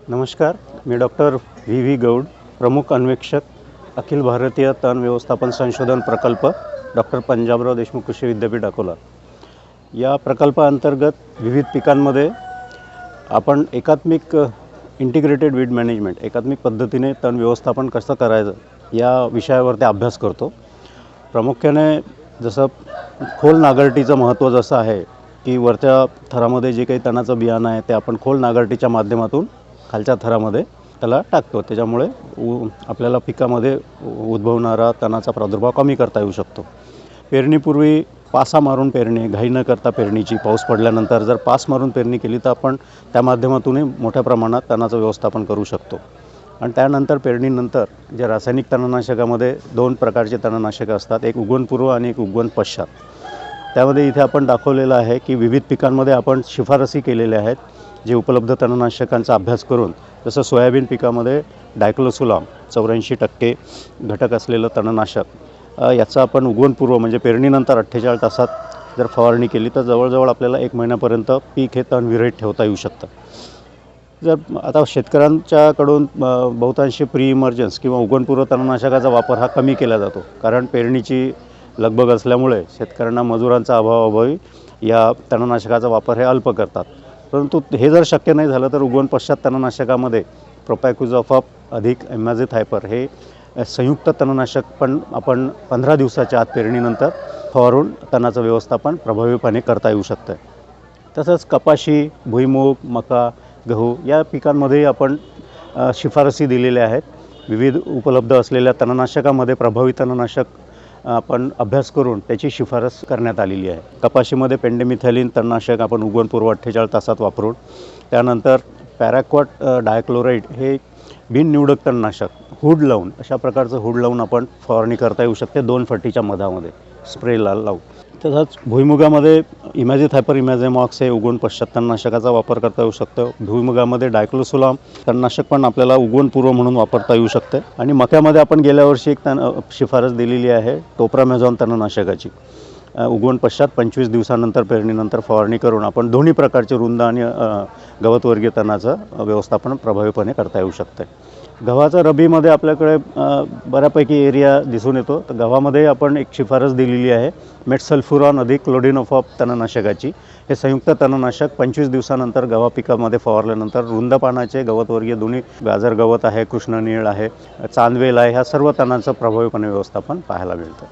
नमस्कार, मी doctor V Gaud, प्रमुख अन्वेषक, अखिल भारतीय तण व्यवस्थापन संशोधन प्रकल्प, डॉक्टर पंजाबराव देशमुख कृषी विद्यापीठ अकोला. या प्रकल्पाअंतर्गत विविध पिकांमध्ये आपण एकात्मिक इंटिग्रेटेड वीड मॅनेजमेंट, एकात्मिक पद्धतीने तण व्यवस्थापन कसं करायचं या विषयावरती अभ्यास करतो. प्रामुख्याने जसं खोल नांगरटीचं महत्त्व जसं आहे की वरच्या थरामध्ये जे काही तणाचं बियाणं आहे ते आपण खोल नांगरटीच्या माध्यमातून खालच्या थरामध्ये त्याला टाकतो. त्याच्यामुळे आपल्याला पिकामध्ये उद्भवणारा तणाचा प्रादुर्भाव कमी करता येऊ शकतो. पेरणीपूर्वी पासा मारून पेरणे, घाई न करता पेरणीची, पाऊस पडल्यानंतर जर पास मारून पेरणी केली तर आपण त्या माध्यमातूनही मोठ्या प्रमाणात तणाचं व्यवस्थापन करू शकतो. आणि त्यानंतर पेरणीनंतर जे रासायनिक तणनाशकामध्ये 2 प्रकारचे तणनाशकं असतात, एक उगवणपूर्व आणि एक उगवण पश्चात. त्यामध्ये इथे आपण दाखवलेलं आहे की विविध पिकांमध्ये आपण शिफारसी केलेल्या आहेत जे उपलब्ध तणनाशकांचा अभ्यास करून. जसं सोयाबीन पिकामध्ये डायक्लोसुलाम 84% घटक असलेलं तणनाशक, याचा आपण उगवणपूर्व म्हणजे पेरणीनंतर 48 तासात जर फवारणी केली तर जवळजवळ आपल्याला 1 महिन्यापर्यंत पीक हे तणविरहित ठेवता येऊ शकतं. जर आता शेतकऱ्यांच्याकडून बहुतांशी प्री इमर्जन्स किंवा उगवणपूर्व तणनाशकाचा वापर हा कमी केला जातो, कारण पेरणीची लगबग असल्यामुळे शेतकऱ्यांना मजुरांचा अभावाअभावी या तणनाशकाचा वापर हे अल्प करतात. परंतु हे जर शक्य नाही झालं तर उगवण पश्चात तणनाशकामध्ये प्रोपॅक्युझोफॉप अधिक इमॅझिथायपर हे संयुक्त तणनाशक पण आपण 15 दिवसाच्या आत पेरणीनंतर फवारून तणाचं व्यवस्थापन प्रभावीपणे करता येऊ शकतं. तसंच कपाशी, भुईमूग, मका, गहू या पिकांमध्ये आपण शिफारसी दिलेल्या आहेत. विविध उपलब्ध असलेल्या तणनाशकामध्ये प्रभावी तणनाशक आपण अभ्यास करून त्याची शिफारस करण्यात आलेली आहे. कपाशीमध्ये पेंडेमिथॅलिन तणनाशक आपण उगवणपूर्व 48 तासात वापरून, त्यानंतर पॅराक्वाट डायक्लोराइड हे बिननिवडक तणनाशक हुड लावून, अशा प्रकारचं हुड लावून आपण फवारणी करता येऊ शकते 2 फटीच्या मधामध्ये स्प्रेला लावून. तसंच भुईमुगामध्ये इमॅझिथायपर इमॅझेमॉक्स हे उगवण पश्चात तणनाशकाचा वापर करता येऊ शकतो. भुईमुगामध्ये डायक्लोसुलाम तणनाशक पण आपल्याला उगवणपूर्व म्हणून वापरता येऊ शकते. आणि मक्यामध्ये आपण गेल्या वर्षी एक शिफारस दिलेली आहे टोप्रामेझॉन तणनाशकाची. उगवण पश्चात 25 दिवसानंतर पेरणीनंतर फवारणी करून आपण दोन्ही प्रकारचे रुंद आणि गवतवर्गीय तणाचं व्यवस्थापन प्रभावीपणे करता येऊ शकते. गव्हाचा रबीमध्ये आपल्याकडे बऱ्यापैकी एरिया दिसून येतो. तर गव्हामध्ये आपण एक शिफारस दिलेली आहे मेटसल्फ्युरॉन अधिक क्लोडिनोफॉप तणनाशकाची. हे संयुक्त तणनाशक 25 दिवसानंतर गव्हा पिकामध्ये फवारल्यानंतर रुंद पानाचे गवतवर्गीय दोन्ही, गाजर गवत आहे, कृष्णनीळ आहे, चांदवेल आहे, ह्या सर्व तणांचं प्रभावीपणे व्यवस्थापन पाहायला मिळतं.